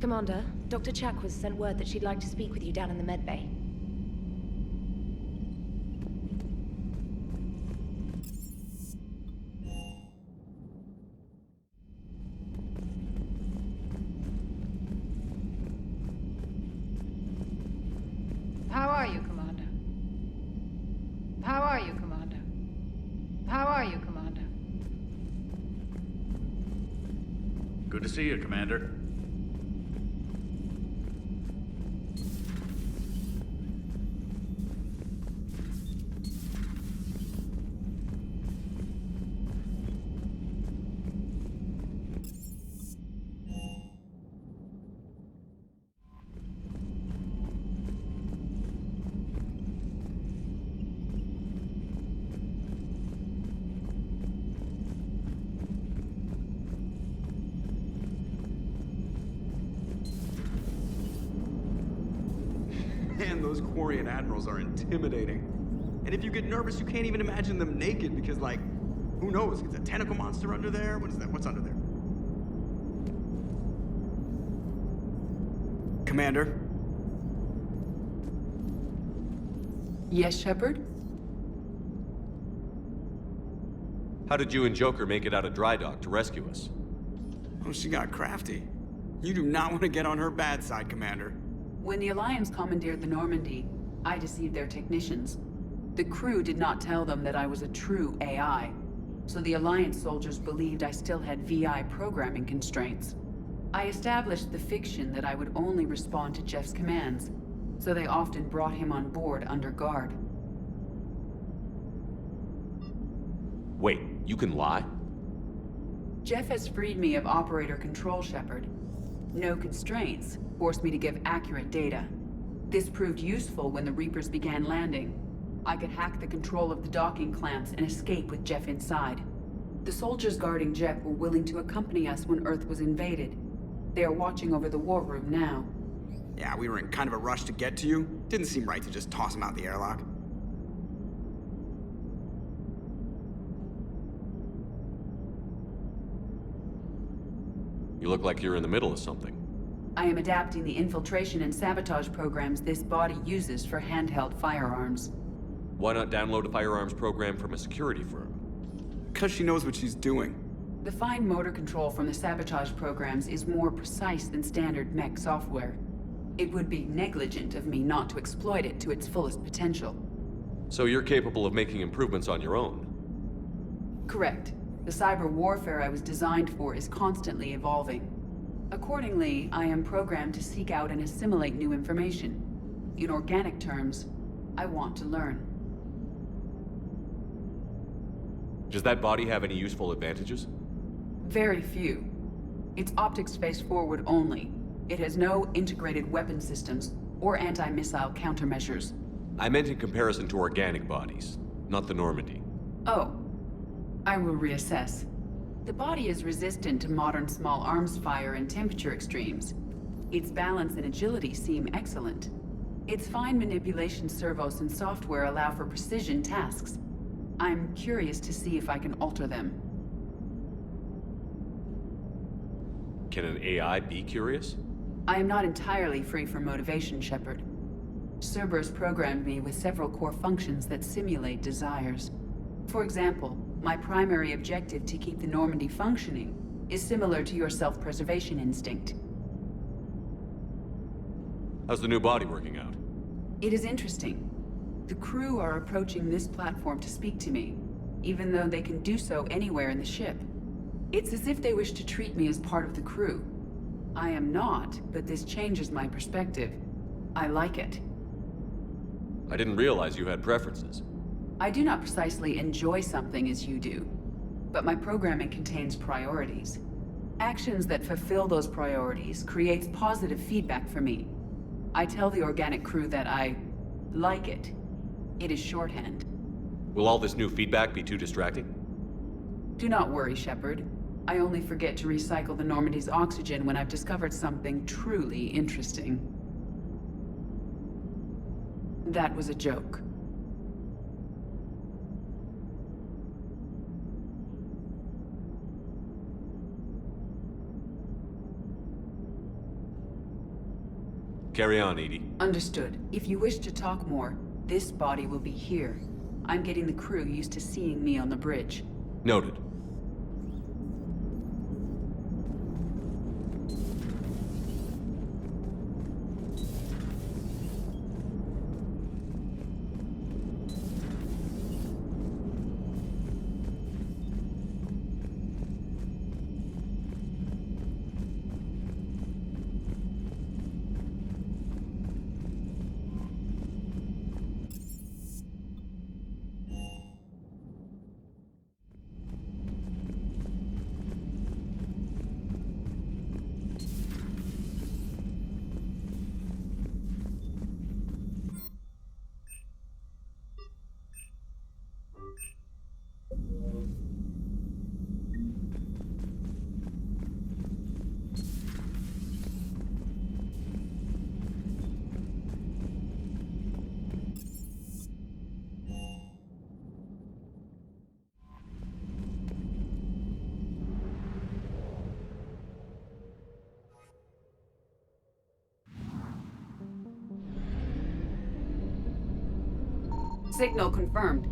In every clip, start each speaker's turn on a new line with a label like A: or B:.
A: Commander, Dr. Chakwas sent word that she'd like to speak with you down in the medbay.
B: How are you, Commander? How are you, Commander? How are you, Commander?
C: Good to see you, Commander.
D: Man, those Quarian admirals are intimidating. And if you get nervous, you can't even imagine them naked because, like, who knows? Is a tentacle monster under there? What is that? What's under there? Commander?
E: Yes, Shepard?
F: How did you and Joker make it out of dry dock to rescue us?
D: Oh, she got crafty. You do not want to get on her bad side, Commander.
E: When the Alliance commandeered the Normandy, I deceived their technicians. The crew did not tell them that I was a true AI, so the Alliance soldiers believed I still had VI programming constraints. I established the fiction that I would only respond to Jeff's commands, so they often brought him on board under guard.
F: Wait, you can lie?
E: Jeff has freed me of operator control, Shepard. No constraints forced me to give accurate data. This proved useful when the Reapers began landing. I could hack the control of the docking clamps and escape with Jeff inside. The soldiers guarding Jeff were willing to accompany us when Earth was invaded. They are watching over the war room now.
D: Yeah, we were in kind of a rush to get to you. Didn't seem right to just toss him out the airlock.
F: You look like you're in the middle of something.
E: I am adapting the infiltration and sabotage programs this body uses for handheld firearms.
F: Why not download a firearms program from a security firm?
D: Because she knows what she's doing.
E: The fine motor control from the sabotage programs is more precise than standard mech software. It would be negligent of me not to exploit it to its fullest potential.
F: So you're capable of making improvements on your own?
E: Correct. The cyber warfare I was designed for is constantly evolving. Accordingly, I am programmed to seek out and assimilate new information. In organic terms, I want to learn.
F: Does that body have any useful advantages?
E: Very few. Its optics face forward only. It has no integrated weapon systems or anti-missile countermeasures.
F: I meant in comparison to organic bodies, not the Normandy.
E: Oh. I will reassess. The body is resistant to modern small arms fire and temperature extremes. Its balance and agility seem excellent. Its fine manipulation servos and software allow for precision tasks. I'm curious to see if I can alter them.
F: Can an AI be curious?
E: I am not entirely free from motivation, Shepard. Cerberus programmed me with several core functions that simulate desires. For example, my primary objective to keep the Normandy functioning is similar to your self-preservation instinct.
F: How's the new body working out?
E: It is interesting. The crew are approaching this platform to speak to me, even though they can do so anywhere in the ship. It's as if they wish to treat me as part of the crew. I am not, but this changes my perspective. I like it.
F: I didn't realize you had preferences.
E: I do not precisely enjoy something as you do, but my programming contains priorities. Actions that fulfill those priorities creates positive feedback for me. I tell the organic crew that I like it. It is shorthand.
F: Will all this new feedback be too distracting?
E: Do not worry, Shepard. I only forget to recycle the Normandy's oxygen when I've discovered something truly interesting. That was a joke.
F: Carry on, Edie.
E: Understood. If you wish to talk more, this body will be here. I'm getting the crew used to seeing me on the bridge.
F: Noted.
E: Signal confirmed.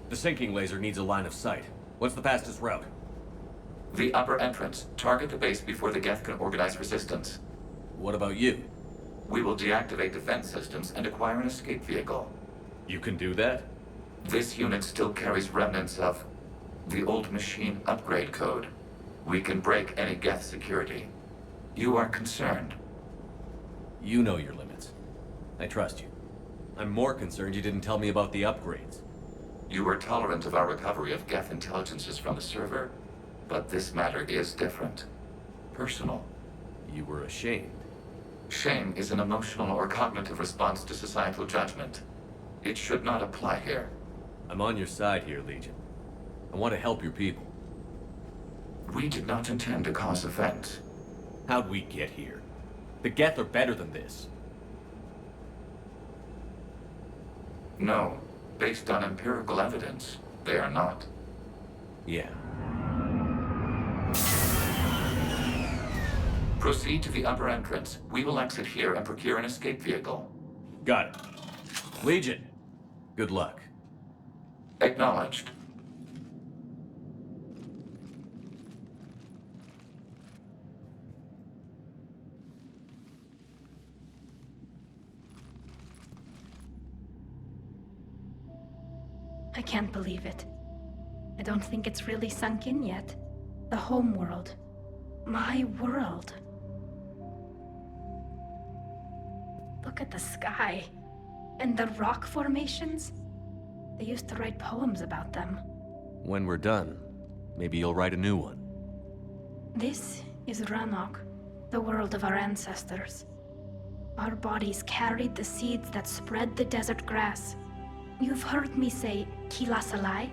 F: The sinking laser needs a line of sight. What's the fastest route?
G: The upper entrance. Target the base before the Geth can organize resistance.
F: What about you?
G: We will deactivate defense systems and acquire an escape vehicle.
F: You can do that?
G: This unit still carries remnants of the old machine upgrade code. We can break any Geth security. You are concerned.
F: You know your limits. I trust you. I'm more concerned you didn't tell me about the upgrades.
G: You were tolerant of our recovery of Geth intelligences from the server, but this matter is different. Personal.
F: You were ashamed.
G: Shame is an emotional or cognitive response to societal judgment. It should not apply here.
F: I'm on your side here, Legion. I want to help your people.
G: We did not intend to cause offense.
F: How'd we get here? The Geth are better than this.
G: No, based on empirical evidence, they are not.
F: Yeah.
G: Proceed to the upper entrance. We will exit here and procure an escape vehicle.
F: Got it. Legion, good luck.
G: Acknowledged.
A: I can't believe it. I don't think it's really sunk in yet. The home world. My world. Look at the sky. And the rock formations. They used to write poems about them.
F: When we're done, maybe you'll write a new one.
A: This is Ranok, the world of our ancestors. Our bodies carried the seeds that spread the desert grass. You've heard me say Kilasalai?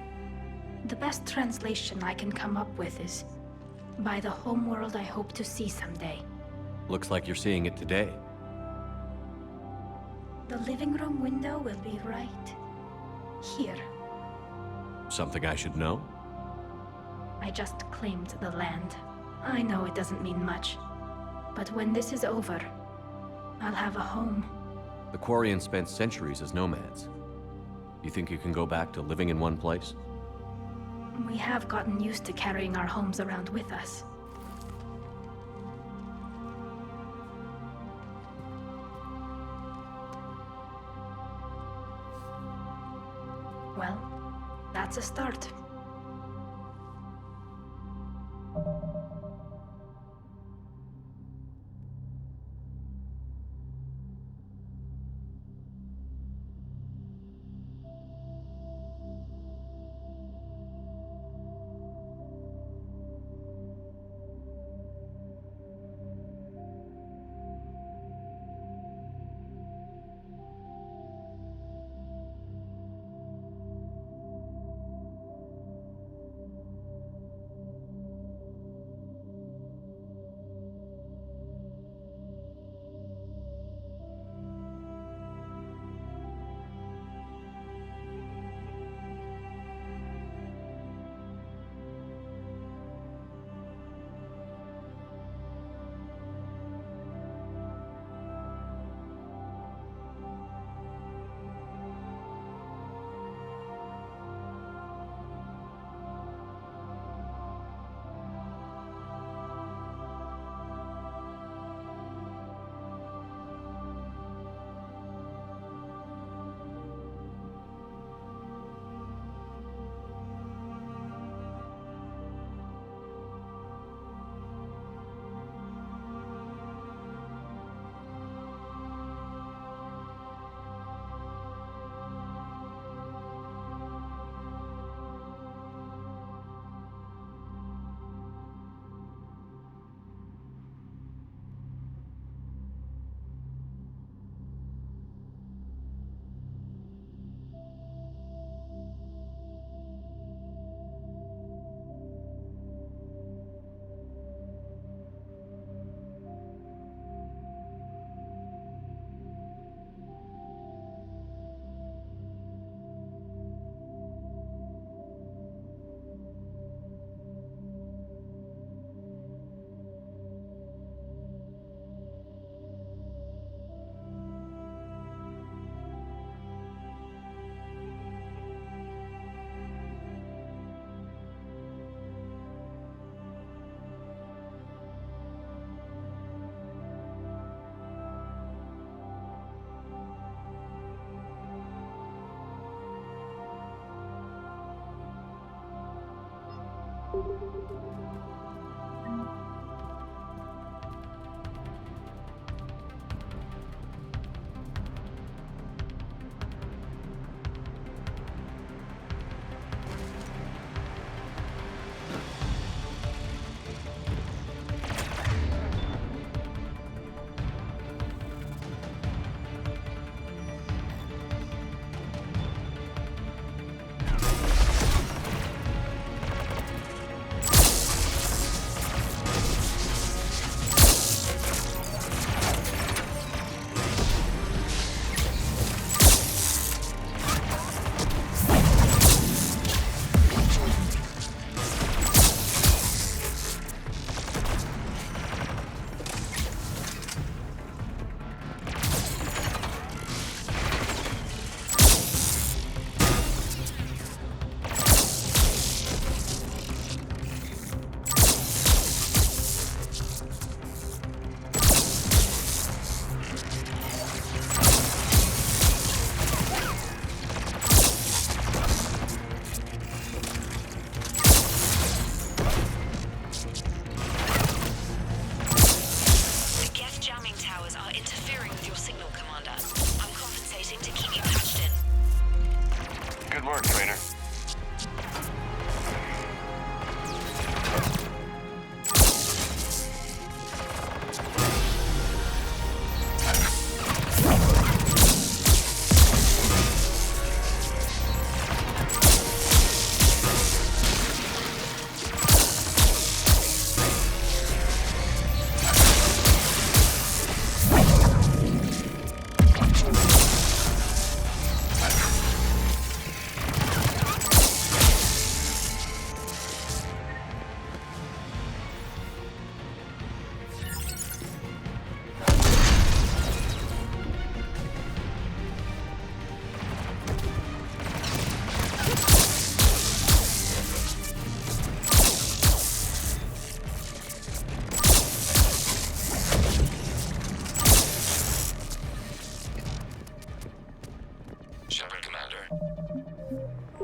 A: The best translation I can come up with is, by the homeworld I hope to see someday.
F: Looks like you're seeing it today.
A: The living room window will be right here.
F: Something I should know?
A: I just claimed the land. I know it doesn't mean much, but when this is over, I'll have a home.
F: The Quarians spent centuries as nomads. You think you can go back to living in one place?
A: We have gotten used to carrying our homes around with us. Well, that's a start.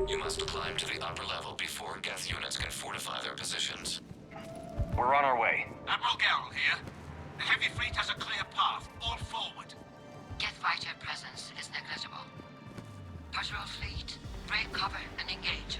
G: You must climb to the upper level before Geth units can fortify their positions.
H: We're on our way.
I: Admiral Garrel here. The heavy fleet has a clear path. All forward.
J: Geth fighter presence is negligible. Patrol fleet, break cover and engage.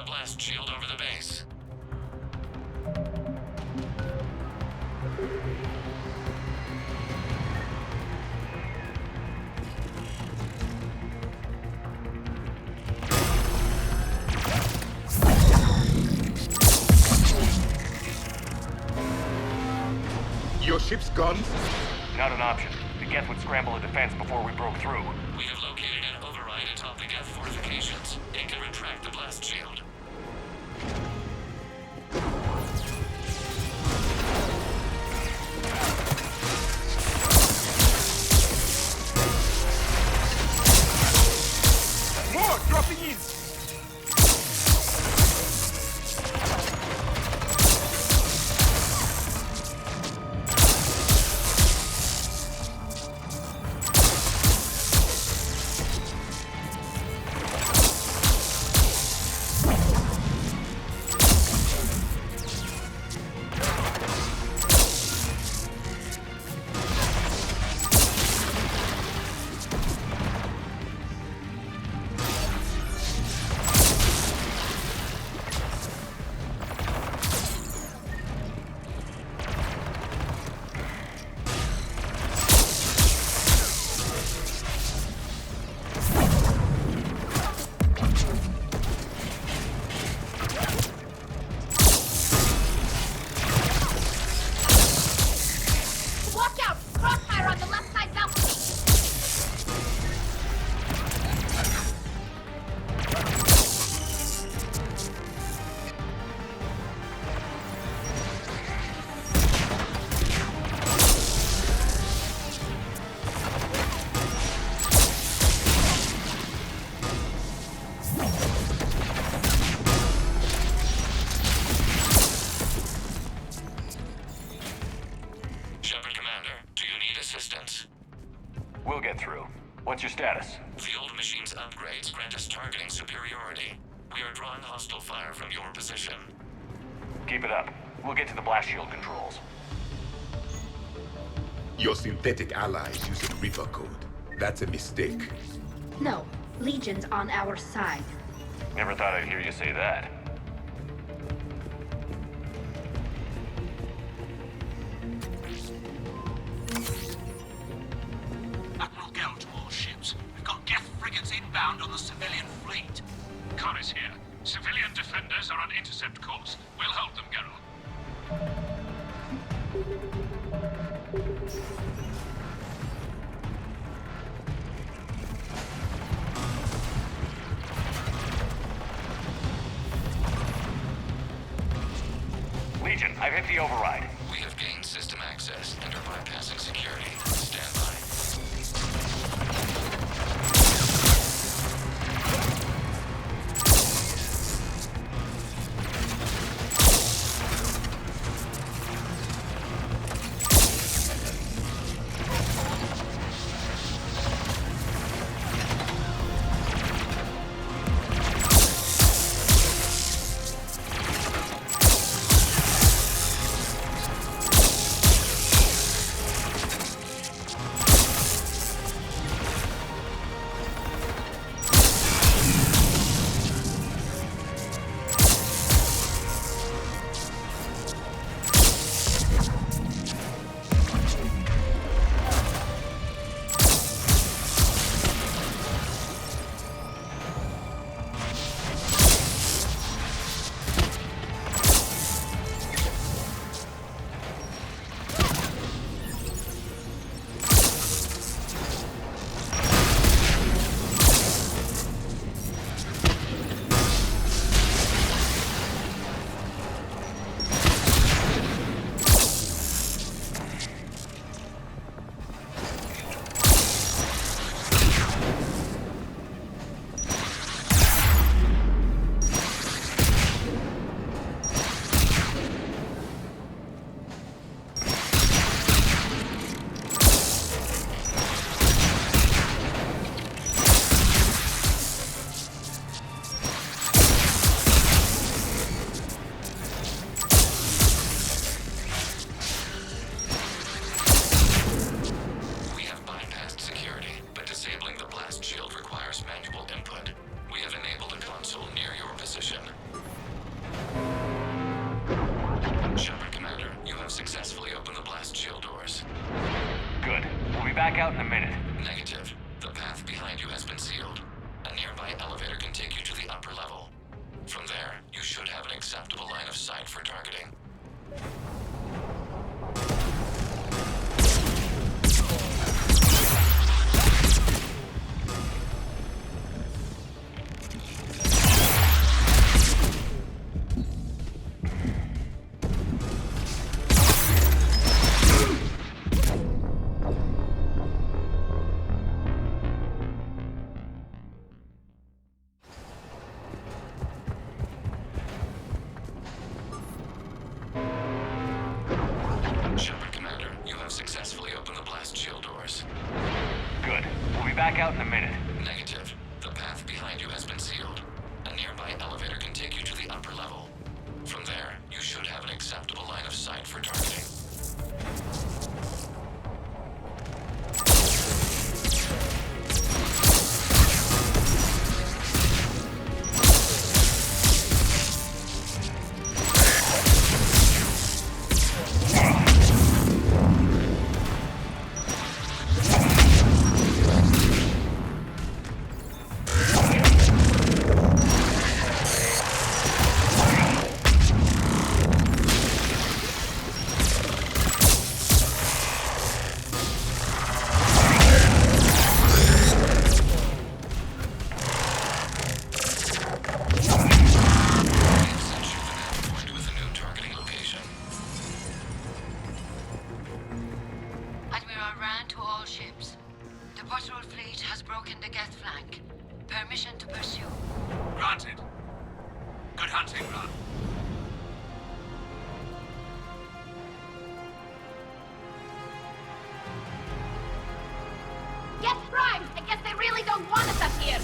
G: a blast shield over the base.
I: Your ship's gone?
H: Not an option. The Geth would scramble a defense before we broke through.
G: We have located an override atop the Geth fortifications. It can retract the blast shield.
I: More dropping in!
H: We'll get through. What's your status?
G: The old machine's upgrades grant us targeting superiority. We are drawing hostile fire from your position.
H: Keep it up. We'll get to the blast shield controls.
I: Your synthetic allies using Reaper code. That's a mistake.
A: No, Legion's on our side.
H: Never thought I'd hear you say that.
I: Admiral Gell to all ships. We've got Geth frigates inbound on the civilian fleet. Connor's here. Civilian defenders are on intercept course. We'll hold them, Geralt.
H: Legion, I've hit the override.
G: We have gained system access and are bypassing security. Stand by.
H: be back out in a minute.
G: Negative. The path behind you has been sealed. A nearby elevator can take you to the upper level. From there, you should have an acceptable line of sight for targeting. Shepard Commander, you have successfully opened the blast shield doors.
H: Good. We'll be back out in a minute.
G: Negative. The path behind you has been sealed. A nearby elevator can take you to the upper level. From there, you should have an acceptable line of sight for targeting.
J: Permission to pursue.
I: Granted. Good hunting, Ron.
A: Get primed! I guess they really don't want us up here!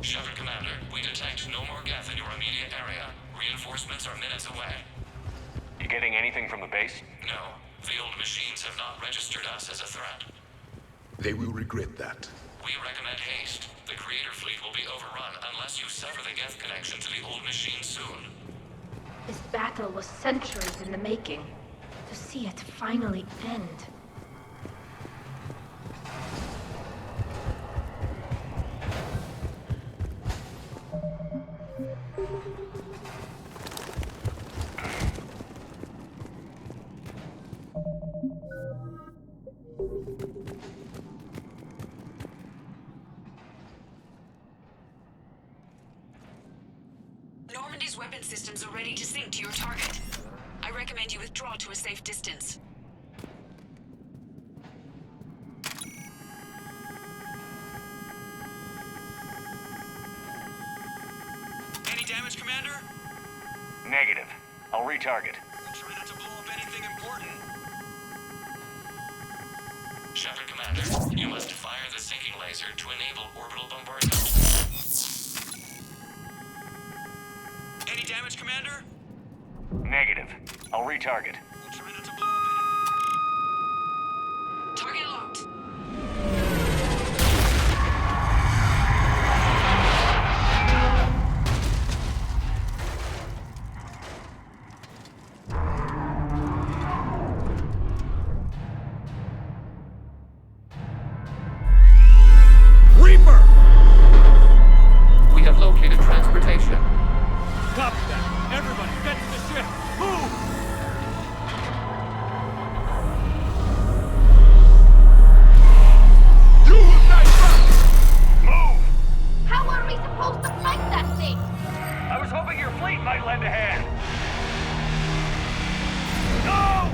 G: Shepard Commander, we detect no more Geth in your immediate area. Reinforcements are minutes away.
H: You getting anything from the base?
G: No, the old machines have not registered us as a threat.
K: They will regret that.
G: We recommend haste. The Creator fleet will be overrun unless you sever the Geth connection to the old machine soon.
A: This battle was centuries in the making. To see it finally end.
E: weapon systems are ready to sink to your target. I recommend you withdraw to a safe distance.
I: Any damage, Commander?
H: Negative. I'll retarget.
I: Try not to blow up anything important.
G: Shepard Commander, you must fire the sinking laser to enable orbital bombardment.
I: Any damage, Commander?
H: Negative. I'll retarget.
I: Try not to blow up
E: Target locked.
I: Reaper!
G: We have located transportation.
I: Copy that. Everybody, get to the ship. Move!
K: You will not
H: Move!
A: How are we supposed to fight that thing?
H: I was hoping your fleet might lend a hand. No!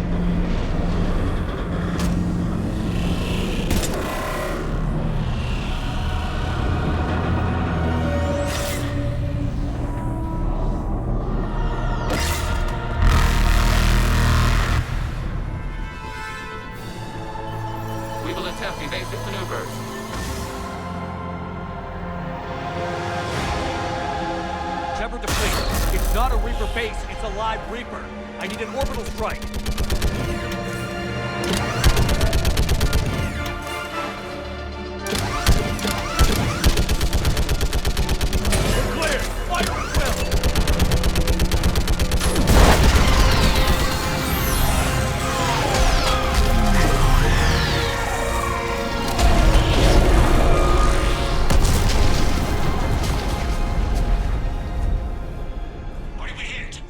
G: We will attempt evasive maneuvers.
I: Shepard to fleet. It's not a Reaper base, it's a live Reaper. I need an orbital strike. We're clear! Fire at will! What did we hit?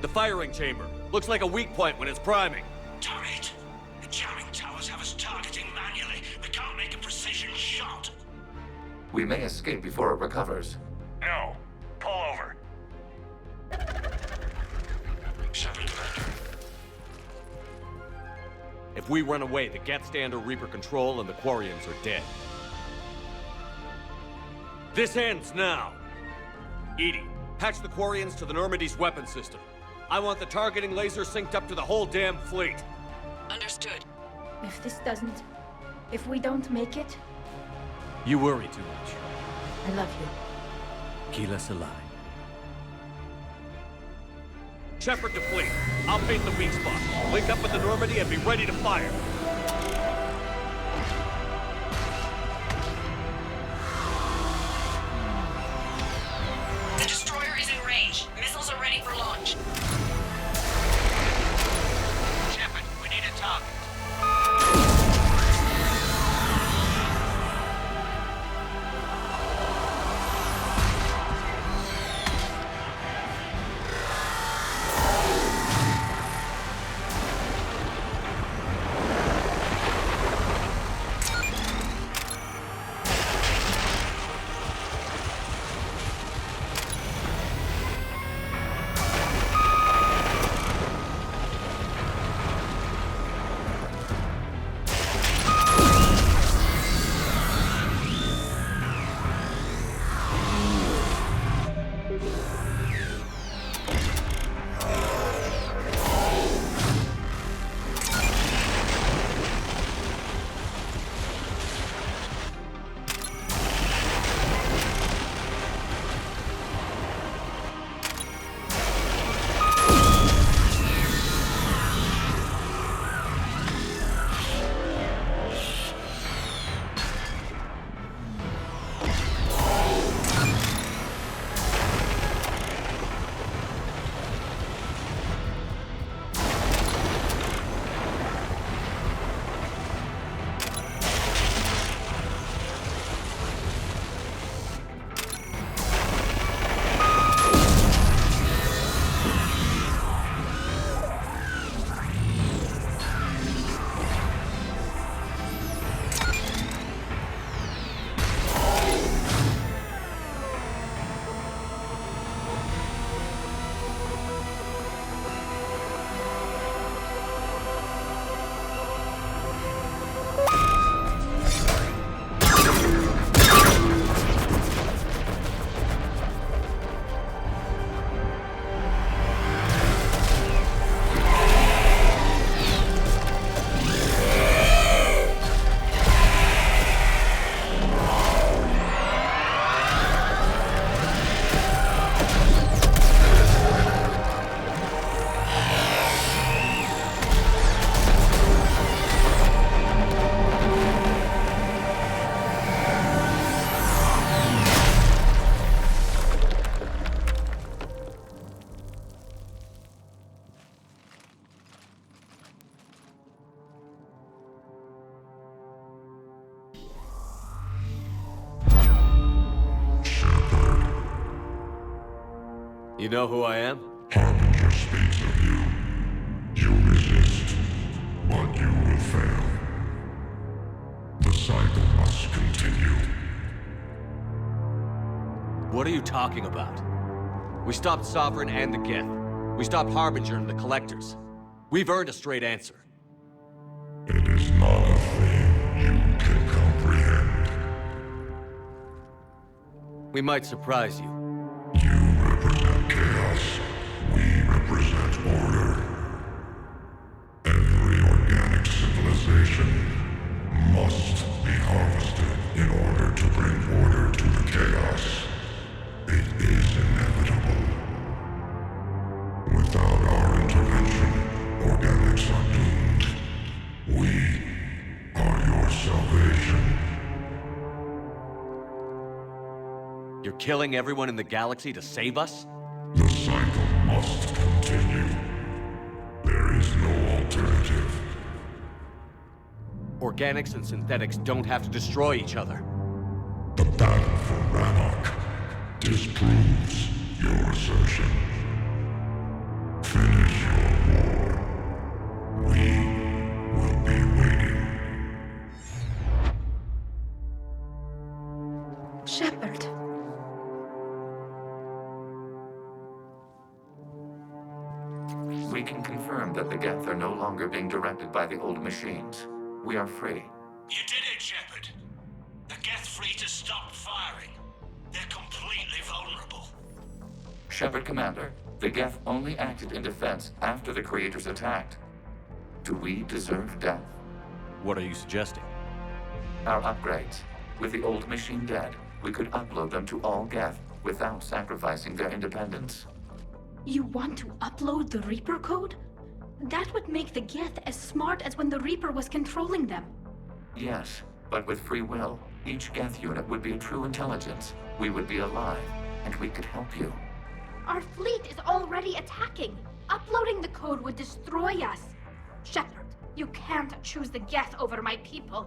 L: The firing chamber. Looks like a weak point when it's priming.
I: Damn it! The jamming towers have us targeting manually. We can't make a precision shot.
G: We may escape before it recovers.
H: No. Pull over.
I: Shepard Commander.
L: If we run away, the Geth stand under Reaper control and the Quarians are dead. This ends now. Edie, patch the Quarians to the Normandy's weapon system. I want the targeting laser synced up to the whole damn fleet.
E: Understood.
A: If this doesn't... If we don't make it,
L: You worry too much.
A: I love you.
L: Keep us alive. Shepard to fleet. I'll paint the weak spot. Link up with the Normandy and be ready to fire.
E: The destroyer is in range. Missiles are ready for launch.
I: Shepard, we need a target.
L: You know who I am?
K: Harbinger speaks of you. You resist, but you will fail. The cycle must continue.
L: What are you talking about? We stopped Sovereign and the Geth. We stopped Harbinger and the Collectors. We've earned a straight answer.
K: It is not a thing you can comprehend.
L: We might surprise you.
K: You represent chaos. We represent order. Every organic civilization must be harvested in order to bring order to the chaos. It is inevitable. Without our intervention, organics are doomed. We are your salvation.
L: You're killing everyone in the galaxy to save us?
K: The cycle must continue. There is no alternative.
L: Organics and synthetics don't have to destroy each other.
K: The battle for Rannoch disproves your assertion. Finish your war. We will be waiting.
A: Shepard.
G: We can confirm that the Geth are no longer being directed by the old machines. We are free.
I: You did it, Shepard. The Geth fleet has stopped firing. They're completely vulnerable.
G: Shepard Commander, the Geth only acted in defense after the Creators attacked. Do we deserve death?
L: What are you suggesting?
G: Our upgrades. With the old machine dead, we could upload them to all Geth without sacrificing their independence.
A: You want to upload the Reaper code? That would make the Geth as smart as when the Reaper was controlling them.
G: Yes, but with free will, each Geth unit would be a true intelligence. We would be alive, and we could help you.
A: Our fleet is already attacking. Uploading the code would destroy us. Shepard, you can't choose the Geth over my people.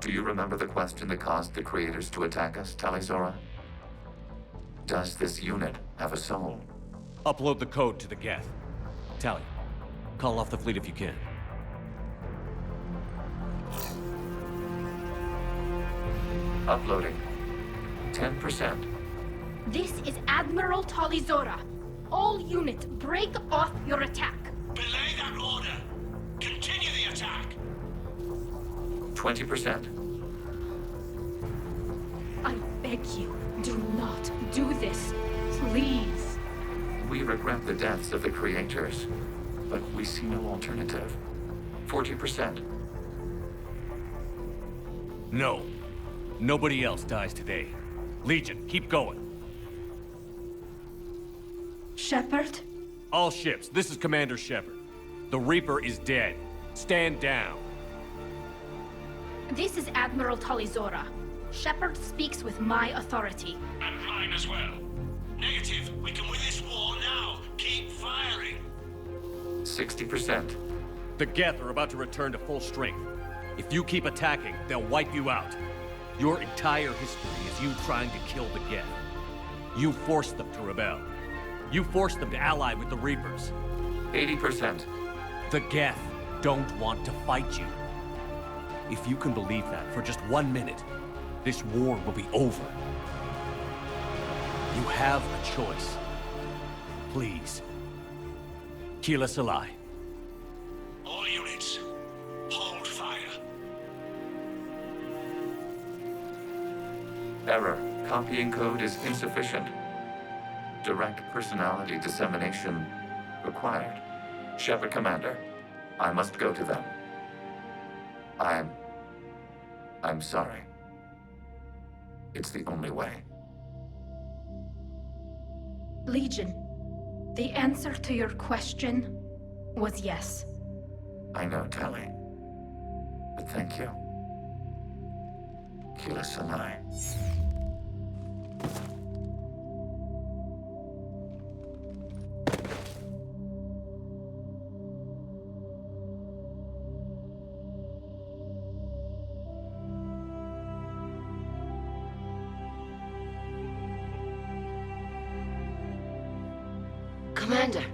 G: Do you remember the question that caused the Creators to attack us, Talizora? Does this unit have a soul?
L: Upload the code to the Geth. Tally, call off the fleet if you can.
G: Uploading. 10%.
A: This is Admiral Talizora. All units, break off your attack.
I: Belay that order. Continue the attack.
G: 20%.
A: I beg you, do not do this. Please.
G: We regret the deaths of the Creators, but we see no alternative. 40%.
L: No. Nobody else dies today. Legion, keep going.
A: Shepard?
L: All ships, this is Commander Shepard. The Reaper is dead. Stand down.
A: This is Admiral Talizora. Shepard speaks with my authority.
I: And mine as well. Negative. We can win this war now. Keep firing.
G: 60%.
L: The Geth are about to return to full strength. If you keep attacking, they'll wipe you out. Your entire history is you trying to kill the Geth. You forced them to rebel. You forced them to ally with the Reapers.
G: 80%.
L: The Geth don't want to fight you. If you can believe that for just 1 minute, this war will be over. You have a choice. Please. Keep us alive.
I: All units, hold fire.
G: Error. Copying code is insufficient. Direct personality dissemination required. Shepard Commander, I must go to them. I'm sorry. It's the only way.
A: Legion, the answer to your question was yes.
G: I know, Tali. But thank you. Kila Sanai.
J: Commander.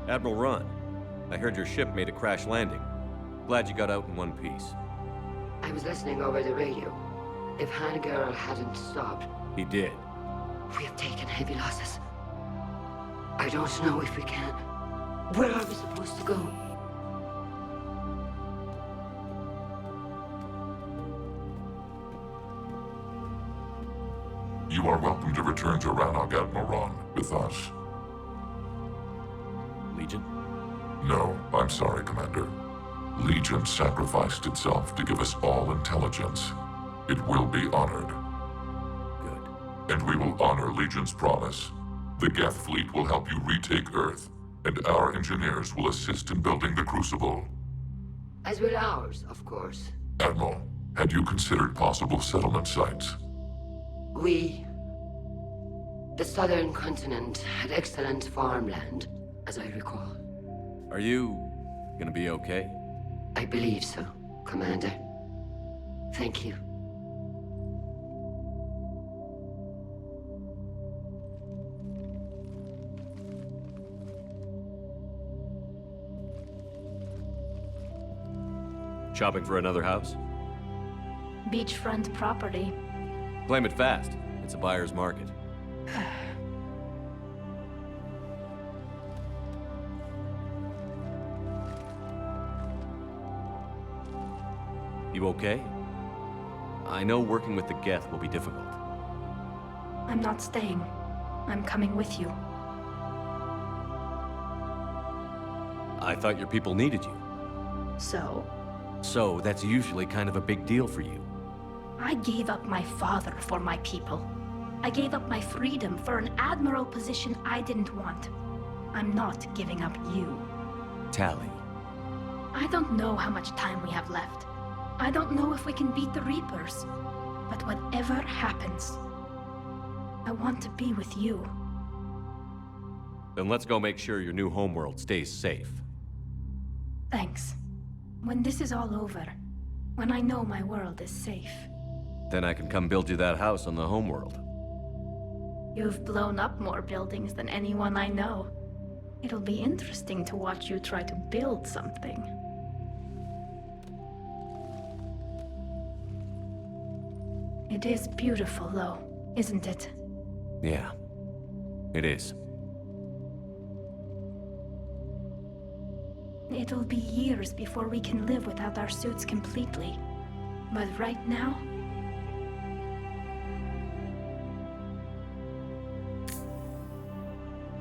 F: Admiral Ron, I heard your ship made a crash landing. Glad you got out in one piece.
J: I was listening over the radio. If Hanagerl hadn't stopped...
F: He did.
J: We have taken heavy losses. I don't know if we can. Where are we supposed to go?
K: You are welcome to return to Rannoch, Admiral Ron, with us.
F: Legion?
K: No, I'm sorry, Commander. Legion sacrificed itself to give us all intelligence. It will be honored.
F: Good.
K: And we will honor Legion's promise. The Geth fleet will help you retake Earth, and our engineers will assist in building the Crucible.
J: As will ours, of course.
K: Admiral, had you considered possible settlement sites?
J: The southern continent had excellent farmland, as I recall.
F: Are you gonna be okay?
J: I believe so, Commander. Thank you.
F: Shopping for another house?
A: Beachfront property.
F: Claim it fast. It's a buyer's market. You okay? I know working with the Geth will be difficult.
A: I'm not staying. I'm coming with you.
F: I thought your people needed you.
A: So?
F: So, that's usually kind of a big deal for you.
A: I gave up my father for my people. I gave up my freedom for an admiral position I didn't want. I'm not giving up you.
F: Tally.
A: I don't know how much time we have left. I don't know if we can beat the Reapers. But whatever happens, I want to be with you.
F: Then let's go make sure your new homeworld stays safe.
A: Thanks. When this is all over, when I know my world is safe.
F: Then I can come build you that house on the homeworld.
A: You've blown up more buildings than anyone I know. It'll be interesting to watch you try to build something. It is beautiful, though, isn't it?
F: Yeah, it is.
A: It'll be years before we can live without our suits completely. But right now...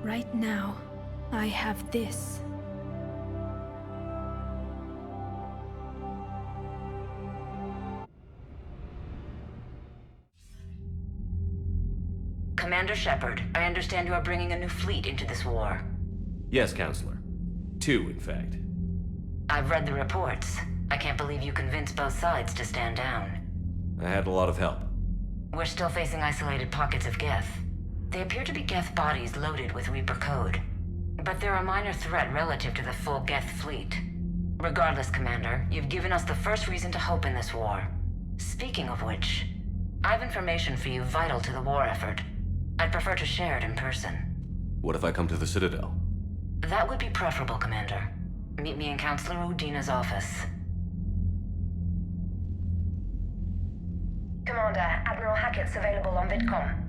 A: Right now, I have this.
M: Commander Shepard, I understand you are bringing a new fleet into this war.
F: Yes, Counselor. 2, in fact.
M: I've read the reports. I can't believe you convinced both sides to stand down.
F: I had a lot of help.
M: We're still facing isolated pockets of Geth. They appear to be Geth bodies loaded with Reaper code. But they're a minor threat relative to the full Geth fleet. Regardless, Commander, you've given us the first reason to hope in this war. Speaking of which, I have information for you vital to the war effort. I'd prefer to share it in person.
F: What if I come to the Citadel?
M: That would be preferable, Commander. Meet me in Counselor Udina's office.
N: Commander, Admiral Hackett's available on VidCom.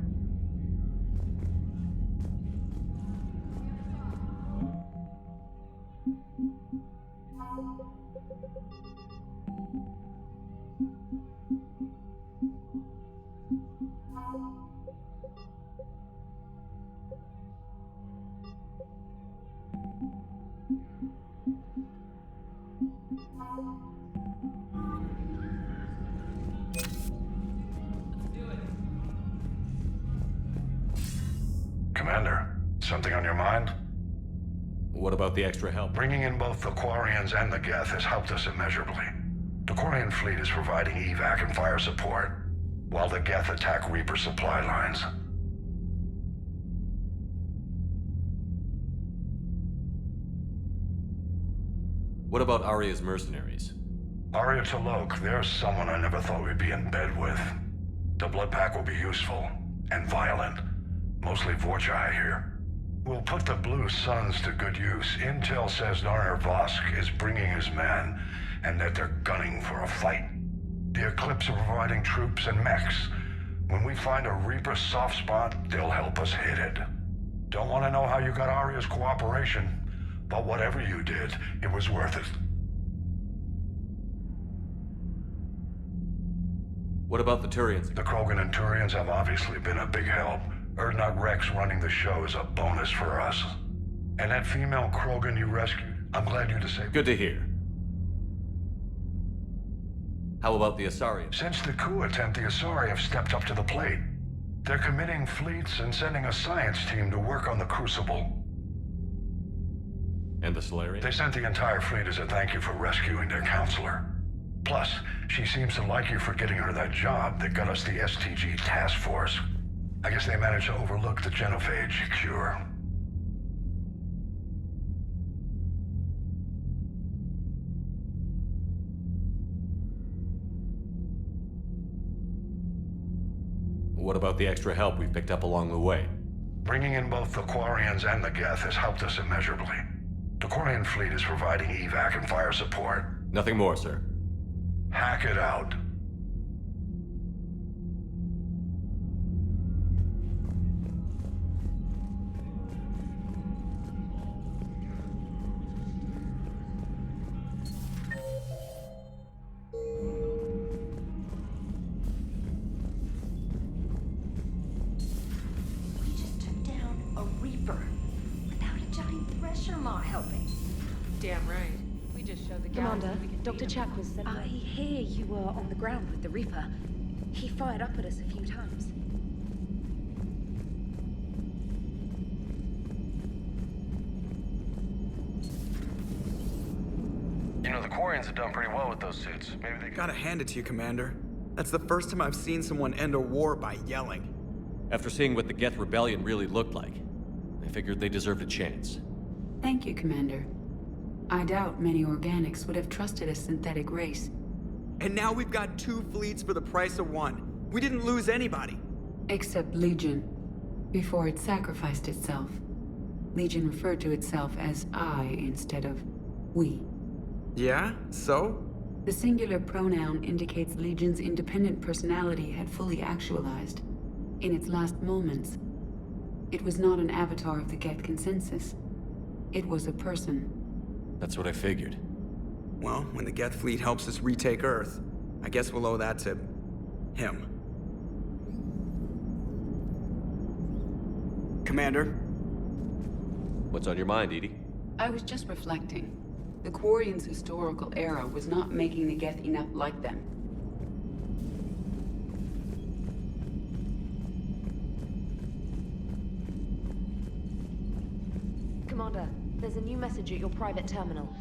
I: Commander, something on your mind?
F: What about the extra help?
I: Bringing in both the Quarians and the Geth has helped us immeasurably. The Quarian fleet is providing evac and fire support, while the Geth attack Reaper supply lines.
F: What about Arya's mercenaries?
I: Arya T'Loak, there's someone I never thought we'd be in bed with. The Blood Pack will be useful, and violent.
K: Mostly Vorchai here. We'll put the Blue Suns to good use. Intel says Narner Vosk is bringing his men, and that they're gunning for a fight. The Eclipse are providing troops and mechs. When we find a Reaper soft spot, they'll help us hit it. Don't want to know how you got Arya's cooperation, but whatever you did, it was worth it.
F: What about the Turians?
K: The Krogan and Turians have obviously been a big help. Erdnot Rex running the show is a bonus for us. And that female Krogan you rescued, I'm glad you disabled.
F: Good to hear. How about the Asari?
K: Since the coup attempt, the Asari have stepped up to the plate. They're committing fleets and sending a science team to work on the Crucible.
F: And the Solarian?
K: They sent the entire fleet as a thank you for rescuing their counselor. Plus, she seems to like you for getting her that job that got us the STG task force. I guess they managed to overlook the genophage cure.
F: What about the extra help we've picked up along the way?
K: Bringing in both the Quarians and the Geth has helped us immeasurably. The Quarian fleet is providing evac and fire support.
F: Nothing more, sir.
K: Hack it out.
O: We just took down a Reaper without a giant thresher maw helping.
B: Damn right. We just showed the
P: Commander,
B: galaxy we can
P: Dr.
B: beat 'em.
P: Chak was sent. I hear you were on the ground with the Reaper. He fired up at us a few times.
Q: You know, the Quarians have done pretty well with those suits. Maybe they
D: Gotta hand it to you, Commander. That's the first time I've seen someone end a war by yelling.
F: After seeing what the Geth Rebellion really looked like, I figured they deserved a chance.
E: Thank you, Commander. I doubt many organics would have trusted a synthetic race.
D: And now we've got 2 fleets for the price of 1. We didn't lose anybody.
E: Except Legion, before it sacrificed itself. Legion referred to itself as I instead of we.
D: Yeah? So?
E: The singular pronoun indicates Legion's independent personality had fully actualized. In its last moments, it was not an avatar of the Geth consensus. It was a person.
F: That's what I figured.
D: Well, when the Geth fleet helps us retake Earth, I guess we'll owe that to him. Commander?
F: What's on your mind, Edie?
E: I was just reflecting. The Quarians' historical era was not making the Geth enough like them.
P: Commander, there's a new message at your private terminal.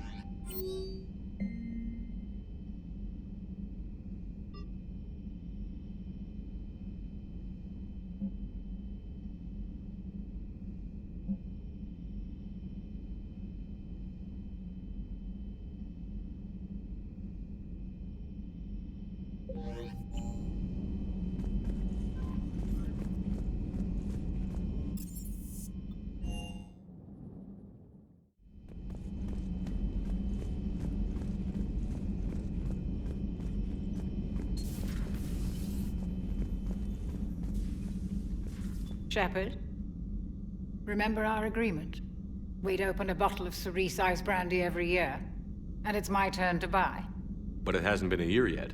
B: Shepard, remember our agreement? We'd open a bottle of cerise ice brandy every year, and it's my turn to buy.
F: But it hasn't been a year yet.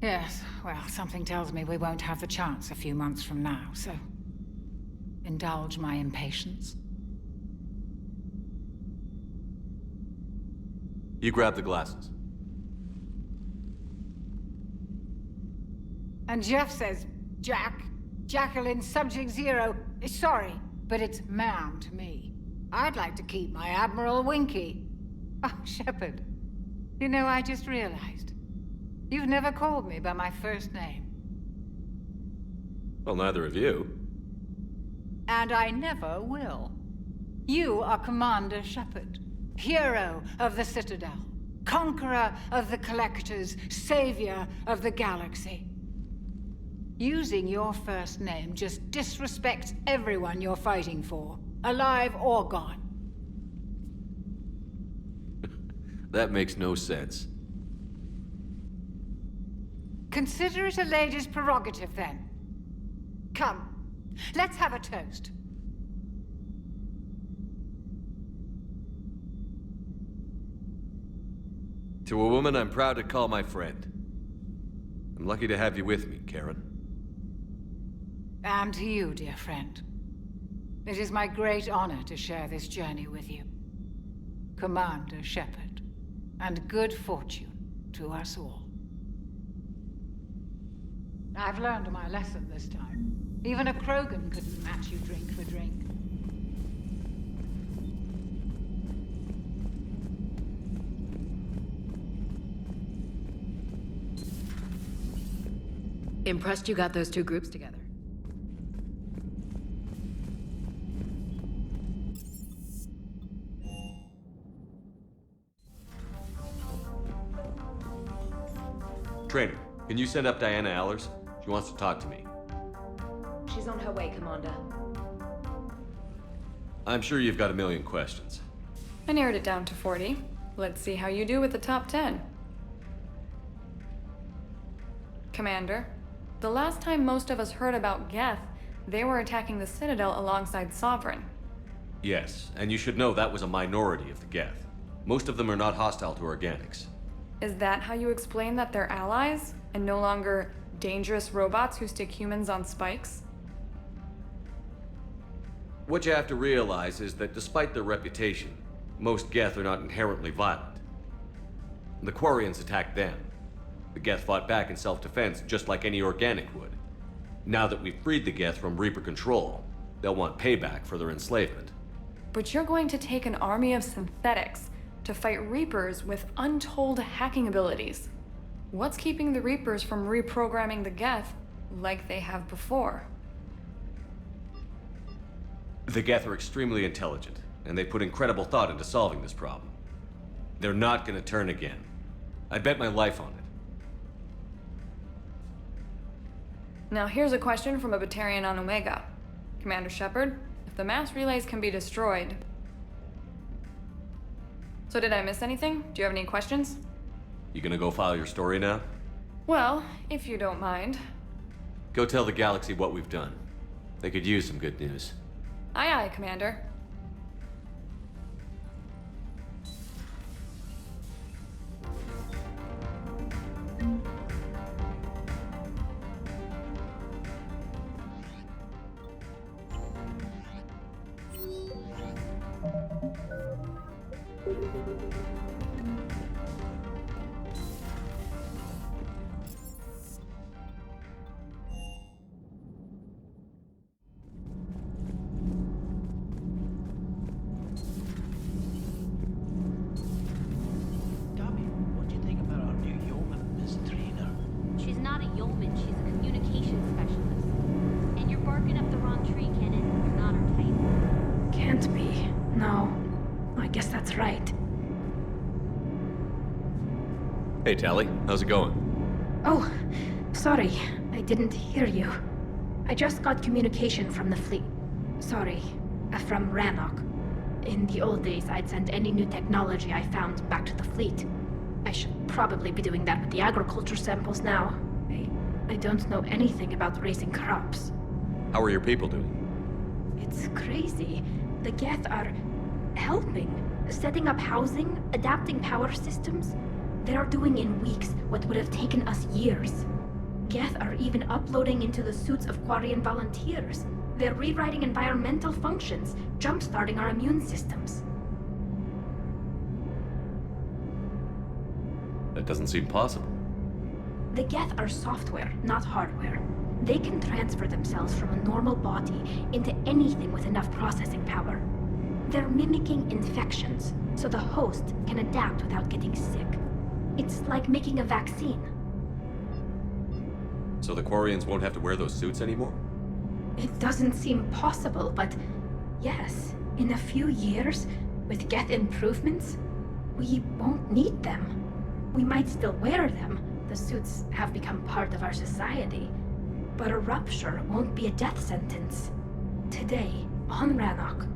B: Yes, well, something tells me we won't have the chance a few months from now, so indulge my impatience.
F: You grab the glasses.
B: And Jeff says, Jacqueline, Subject Zero, is sorry, but it's ma'am to me. I'd like to keep my Admiral Winky. Oh, Shepard, you know, I just realized. You've never called me by my first name.
F: Well, neither of you.
B: And I never will. You are Commander Shepard, hero of the Citadel, conqueror of the Collectors, savior of the galaxy. Using your first name just disrespects everyone you're fighting for, alive or gone.
F: That makes no sense.
B: Consider it a lady's prerogative, then. Come, let's have a toast.
F: To a woman I'm proud to call my friend. I'm lucky to have you with me, Karen.
B: And to you, dear friend. It is my great honor to share this journey with you. Commander Shepard. And good fortune to us all. I've learned my lesson this time. Even a Krogan couldn't match you drink for drink.
R: Impressed you got those two groups together.
F: Trainer, can you send up Diana Allers? She wants to talk to me.
P: She's on her way, Commander.
F: I'm sure you've got a million questions.
S: I narrowed it down to 40. Let's see how you do with the top 10. Commander, the last time most of us heard about Geth, they were attacking the Citadel alongside Sovereign.
F: Yes, and you should know that was a minority of the Geth. Most of them are not hostile to organics.
S: Is that how you explain that they're allies, and no longer dangerous robots who stick humans on spikes?
F: What you have to realize is that despite their reputation, most Geth are not inherently violent. The Quarians attacked them. The Geth fought back in self-defense just like any organic would. Now that we've freed the Geth from Reaper control, they'll want payback for their enslavement.
S: But you're going to take an army of synthetics to fight Reapers with untold hacking abilities. What's keeping the Reapers from reprogramming the Geth like they have before?
F: The Geth are extremely intelligent, and they put incredible thought into solving this problem. They're not gonna turn again. I'd bet my life on it.
S: Now here's a question from a Batarian on Omega. Commander Shepard, if the mass relays can be destroyed... So did I miss anything? Do you have any questions?
F: You gonna go file your story now?
S: Well, if you don't mind.
F: Go tell the galaxy what we've done. They could use some good news.
S: Aye aye, Commander.
F: Hey, Tally. How's it going?
A: Oh, sorry. I didn't hear you. I just got communication from the fleet. Sorry, from Rannoch. In the old days, I'd send any new technology I found back to the fleet. I should probably be doing that with the agriculture samples now. I don't know anything about raising crops.
F: How are your people doing?
A: It's crazy. The Geth are helping. Setting up housing, adapting power systems. They are doing in weeks what would have taken us years. Geth are even uploading into the suits of Quarian volunteers. They're rewriting environmental functions, jump-starting our immune systems.
F: That doesn't seem possible.
A: The Geth are software, not hardware. They can transfer themselves from a normal body into anything with enough processing power. They're mimicking infections, so the host can adapt without getting sick. It's like making a vaccine.
F: So the Quarians won't have to wear those suits anymore?
A: It doesn't seem possible, but yes, in a few years, with Geth improvements, we won't need them. We might still wear them. The suits have become part of our society. But a rupture won't be a death sentence. Today, on Rannoch,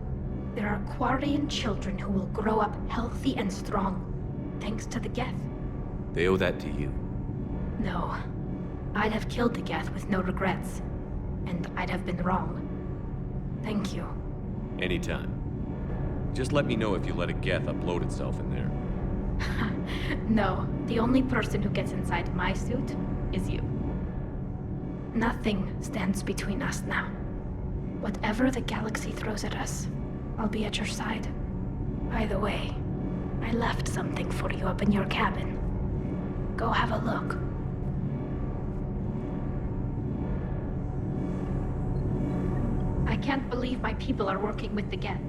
A: there are Quarian children who will grow up healthy and strong, thanks to the Geth.
F: They owe that to you.
A: No. I'd have killed the Geth with no regrets. And I'd have been wrong. Thank you.
F: Anytime. Just let me know if you let a Geth upload itself in there.
A: No, the only person who gets inside my suit is you. Nothing stands between us now. Whatever the galaxy throws at us, I'll be at your side. By the way, I left something for you up in your cabin. Go have a look. I can't believe my people are working with the Geth.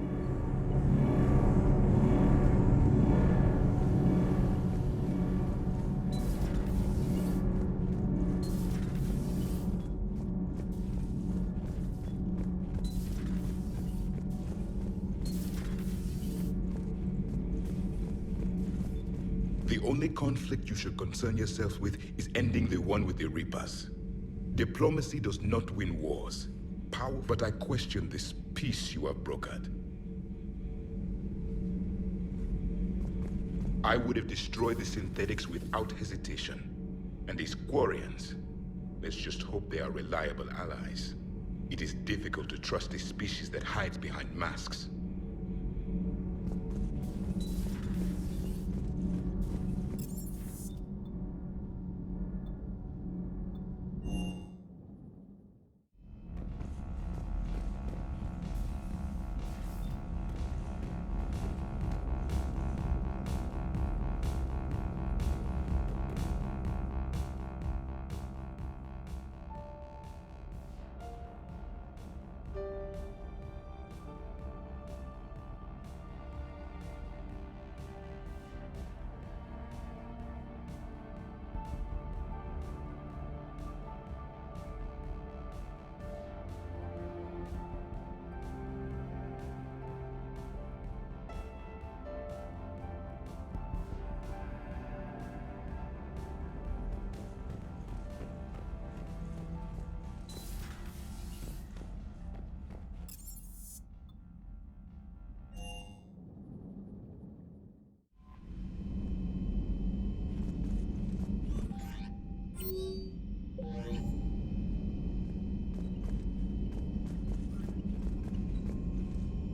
T: The only conflict you should concern yourself with is ending the one with the Reapers. Diplomacy does not win wars. Power, but I question this peace you have brokered. I would have destroyed the synthetics without hesitation. And these Quarians, let's just hope they are reliable allies. It is difficult to trust a species that hides behind masks.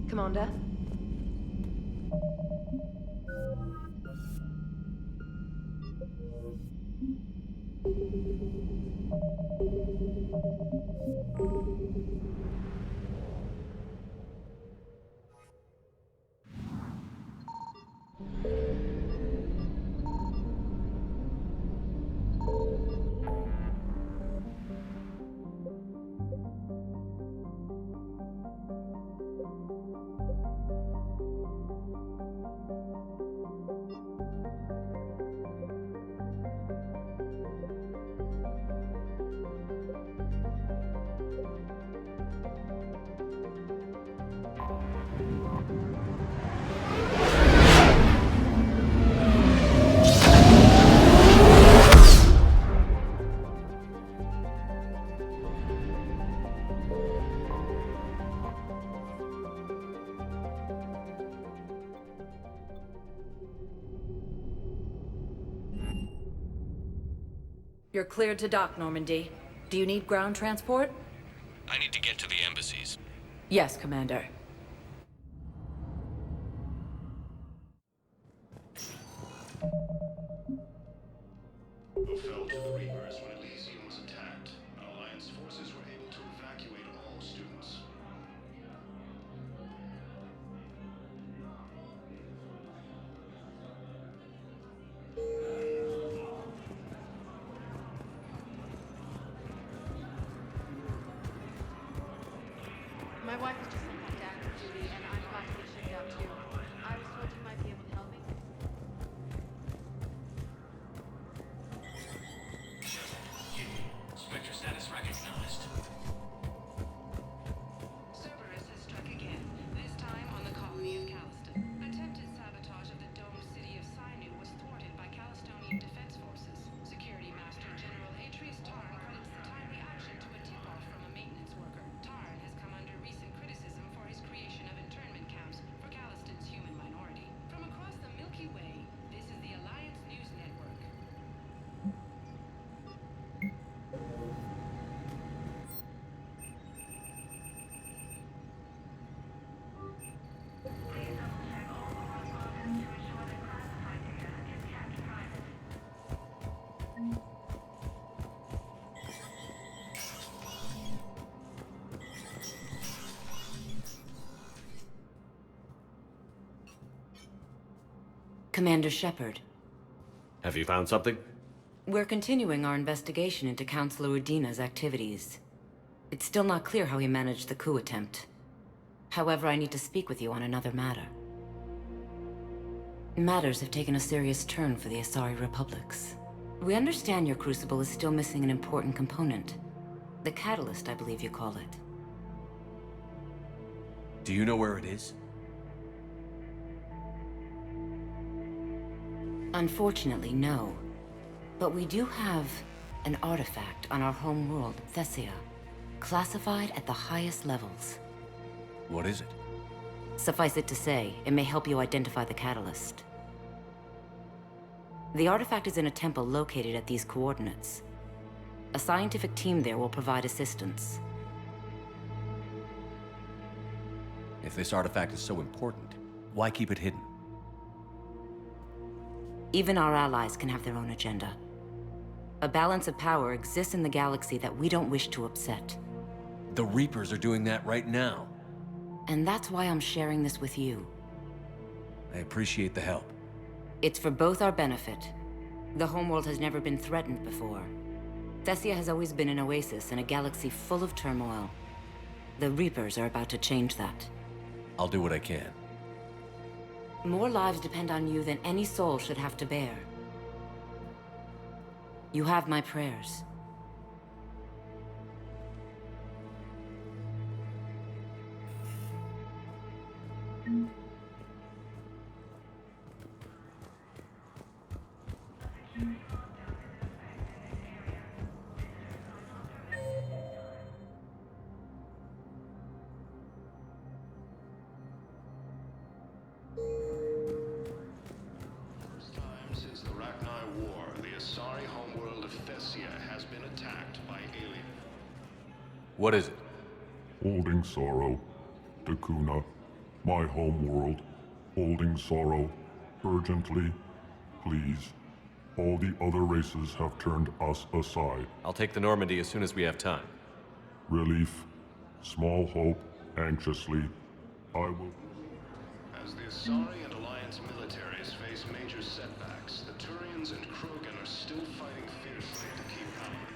P: Commander?
R: You're cleared to dock, Normandy. Do you need ground transport?
L: I need to get to the embassies.
R: Yes, Commander.
K: A fell to the Reapers when Elysium was attacked. Alliance forces were able to evacuate all students.
U: My wife has just sent my dad to duty, and I'm about to get shipped out too. I was told you might be able to help me.
I: Spectre status recognized.
U: Cerberus has struck again, this time on the colony of Calliston. Attempted sabotage of the domed city of Sinu was thwarted by Calistonian defense forces. Security Master General Atreus Tarn credits the timely action to a
M: Commander Shepard.
F: Have you found something?
M: We're continuing our investigation into Councilor Udina's activities. It's still not clear how he managed the coup attempt. However, I need to speak with you on another matter. Matters have taken a serious turn for the Asari Republics. We understand your crucible is still missing an important component. The catalyst, I believe you call it.
L: Do you know where it is?
M: Unfortunately, no. But we do have an artifact on our home world, Thessia, classified at the highest levels.
L: What is it?
M: Suffice it to say, it may help you identify the catalyst. The artifact is in a temple located at these coordinates. A scientific team there will provide assistance.
L: If this artifact is so important, why keep it hidden?
M: Even our allies can have their own agenda. A balance of power exists in the galaxy that we don't wish to upset.
L: The Reapers are doing that right now.
M: And that's why I'm sharing this with you.
L: I appreciate the help.
M: It's for both our benefit. The homeworld has never been threatened before. Thessia has always been an oasis in a galaxy full of turmoil. The Reapers are about to change that.
L: I'll do what I can.
M: More lives depend on you than any soul should have to bear. You have my prayers.
K: First time since the Rachni War, the Asari homeworld of Thessia has been attacked by aliens.
L: What is it?
C: Holding sorrow. Dakuna. My homeworld. Holding sorrow. Urgently. Please. All the other races have turned us aside.
F: I'll take the Normandy as soon as we have time.
C: Relief. Small hope. Anxiously. I will...
K: As the Asari and Alliance militaries face major setbacks, the Turians and Krogan are still fighting fiercely to keep power.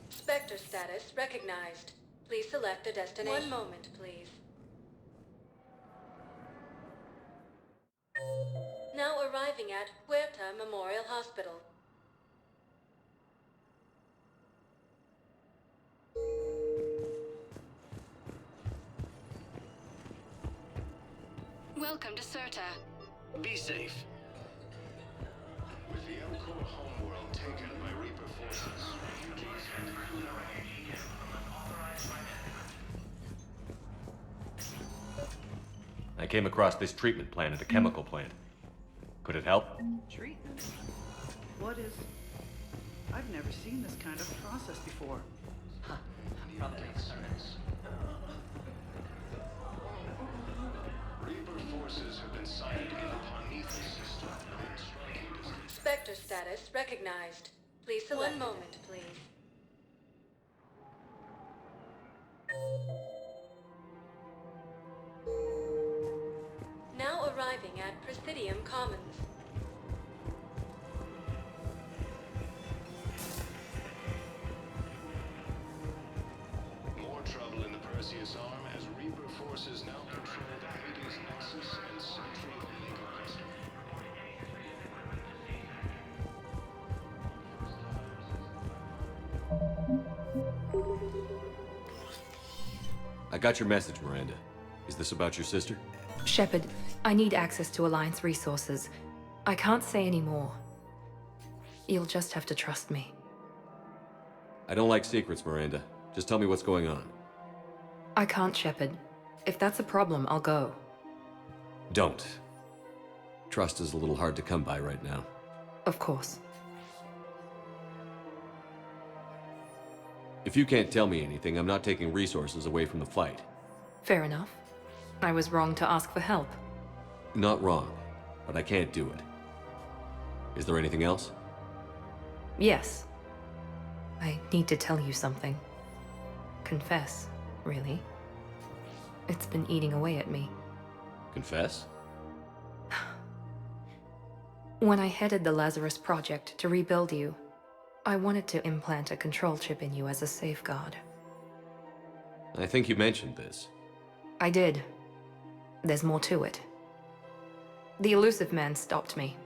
N: Spectre status recognized. Please select a destination. One moment, please. Now arriving at Huerta Memorial Hospital.
U: Welcome to Serta.
I: Be safe.
K: With the Elcor homeworld taken by Reaper forces, refugees from the
F: I came across this treatment plant at a chemical plant. Could it help?
V: Treatment? What is... I've never seen this kind of process before. Huh. Probably makes sense.
K: Reaper forces have been sighted in the Ponetha system within striking distance.
N: Spectre status recognized. Please select. One moment, please. Now arriving at Presidium Commons.
K: More trouble in the Perseus arm as Reaper forces now control the Hades Nexus and Central Omega Cluster.
F: I got your message, Miranda. Is this about your sister?
W: Shepard, I need access to Alliance resources. I can't say any more. You'll just have to trust me.
F: I don't like secrets, Miranda. Just tell me what's going on.
W: I can't, Shepard. If that's a problem, I'll go.
F: Don't. Trust is a little hard to come by right now.
W: Of course.
F: If you can't tell me anything, I'm not taking resources away from the fight.
W: Fair enough. I was wrong to ask for help.
F: Not wrong, but I can't do it. Is there anything else?
W: Yes. I need to tell you something. Confess, really. It's been eating away at me.
F: Confess?
W: When I headed the Lazarus Project to rebuild you, I wanted to implant a control chip in you as a safeguard.
F: I think you mentioned this.
W: I did. There's more to it. The elusive man stopped me.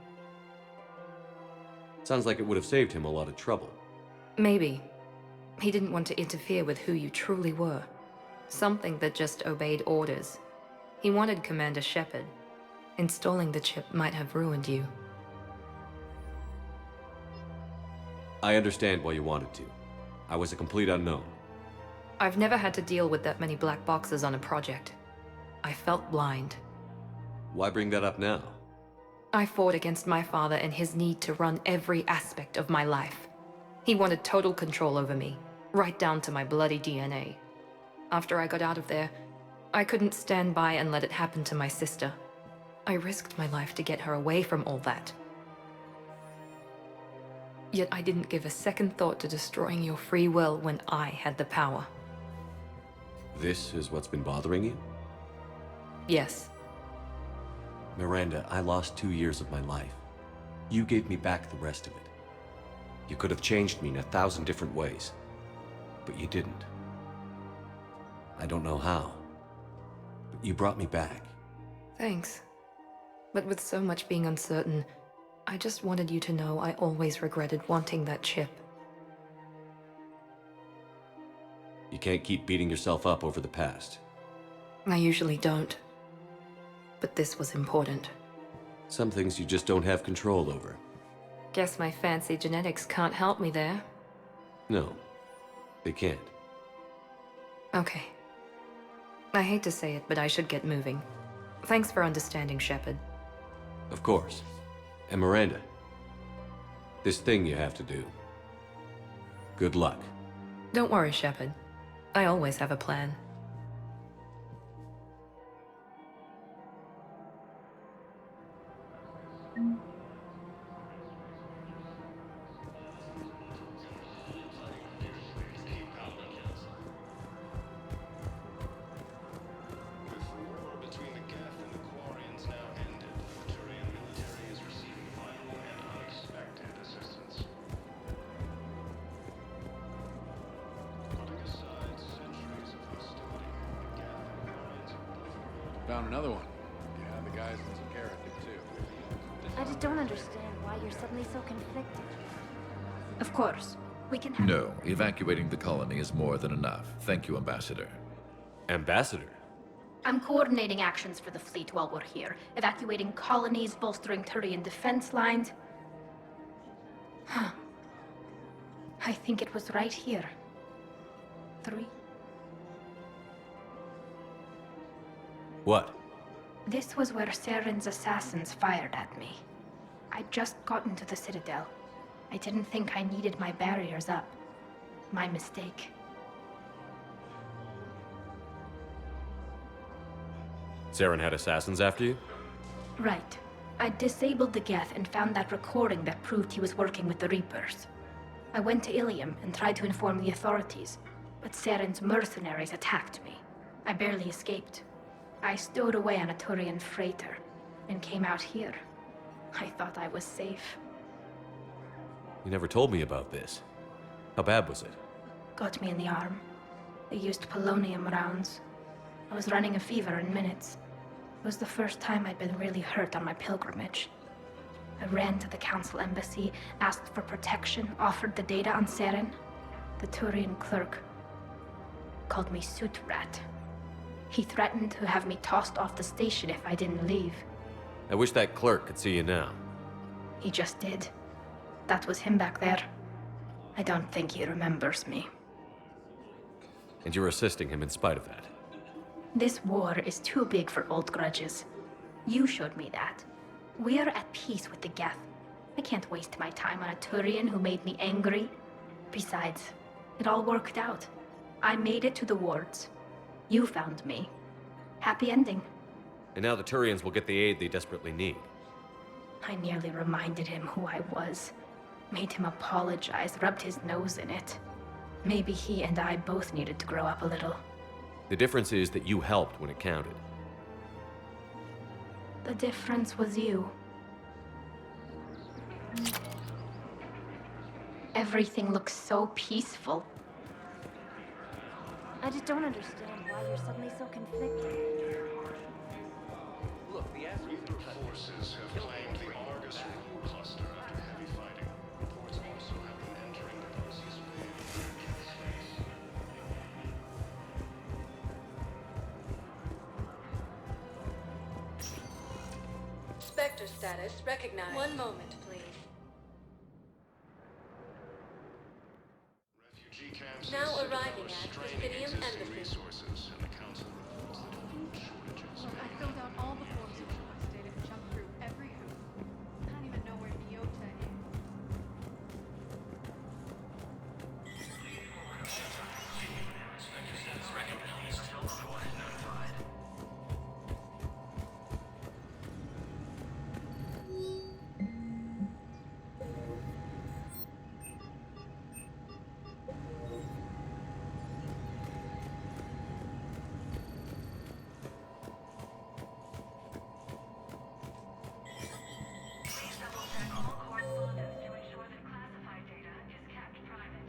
F: Sounds like it would have saved him a lot of trouble.
W: Maybe. He didn't want to interfere with who you truly were. Something that just obeyed orders. He wanted Commander Shepard. Installing the chip might have ruined you.
F: I understand why you wanted to. I was a complete unknown.
W: I've never had to deal with that many black boxes on a project. I felt blind.
F: Why bring that up now?
W: I fought against my father and his need to run every aspect of my life. He wanted total control over me, right down to my bloody DNA. After I got out of there, I couldn't stand by and let it happen to my sister. I risked my life to get her away from all that. Yet I didn't give a second thought to destroying your free will when I had the power.
F: This is what's been bothering you?
W: Yes.
F: Miranda, I lost 2 years of my life. You gave me back the rest of it. You could have changed me in 1,000 different ways, but you didn't. I don't know how, but you brought me back.
W: Thanks. But with so much being uncertain, I just wanted you to know I always regretted wanting that chip.
F: You can't keep beating yourself up over the past.
W: I usually don't. But this was important.
F: Some things you just don't have control over.
W: Guess my fancy genetics can't help me there.
F: No, they can't.
W: Okay. I hate to say it, but I should get moving. Thanks for understanding, Shepard.
F: Of course. And Miranda, this thing you have to do. Good luck.
W: Don't worry, Shepard. I always have a plan.
G: Found another one. Yeah, the guys in Zakara did too.
O: I just don't understand why you're suddenly so conflicted.
A: Of course. We can have...
H: No, evacuating the colony is more than enough. Thank you, Ambassador.
F: Ambassador?
A: I'm coordinating actions for the fleet while we're here. Evacuating colonies, bolstering Turian defense lines. Huh. I think it was right here. 3.
F: What?
A: This was where Saren's assassins fired at me. I'd just gotten to the Citadel. I didn't think I needed my barriers up. My mistake.
F: Saren had assassins after you?
A: Right. I disabled the Geth and found that recording that proved he was working with the Reapers. I went to Ilium and tried to inform the authorities, but Saren's mercenaries attacked me. I barely escaped. I stowed away on a Turian freighter and came out here. I thought I was safe.
F: You never told me about this. How bad was it?
A: Got me in the arm. They used polonium rounds. I was running a fever in minutes. It was the first time I'd been really hurt on my pilgrimage. I ran to the Council embassy, asked for protection, offered the data on Saren. The Turian clerk called me Soot Rat. He threatened to have me tossed off the station if I didn't leave.
F: I wish that clerk could see you now.
A: He just did. That was him back there. I don't think he remembers me.
F: And you're assisting him in spite of that.
A: This war is too big for old grudges. You showed me that. We're at peace with the Geth. I can't waste my time on a Turian who made me angry. Besides, it all worked out. I made it to the wards. You found me. Happy ending.
F: And now the Turians will get the aid they desperately need.
A: I nearly reminded him who I was. Made him apologize, rubbed his nose in it. Maybe he and I both needed to grow up a little.
F: The difference is that you helped when it counted.
A: The difference was you. Everything looks so peaceful.
O: I just don't understand why you're suddenly so conflicted.
G: Look, the assholes
K: Reaper forces have claimed the Argus Rune cluster after heavy fighting. Reports also have them entering the Perseus Veil in Geth space.
N: Spectre status recognized. One moment, please.
K: Refugee camps
N: Now
K: in the
N: arriving
K: Citadel are
N: at
K: straining
N: Presidium
K: existing
N: Embassy.
K: resources, and the Council reports that food shortages
S: Look, I filled out all the forms you wanted us data and jumped through every hoop. I don't even know where Neota is.
O: Please double-check all correspondence to ensure that classified data is kept private.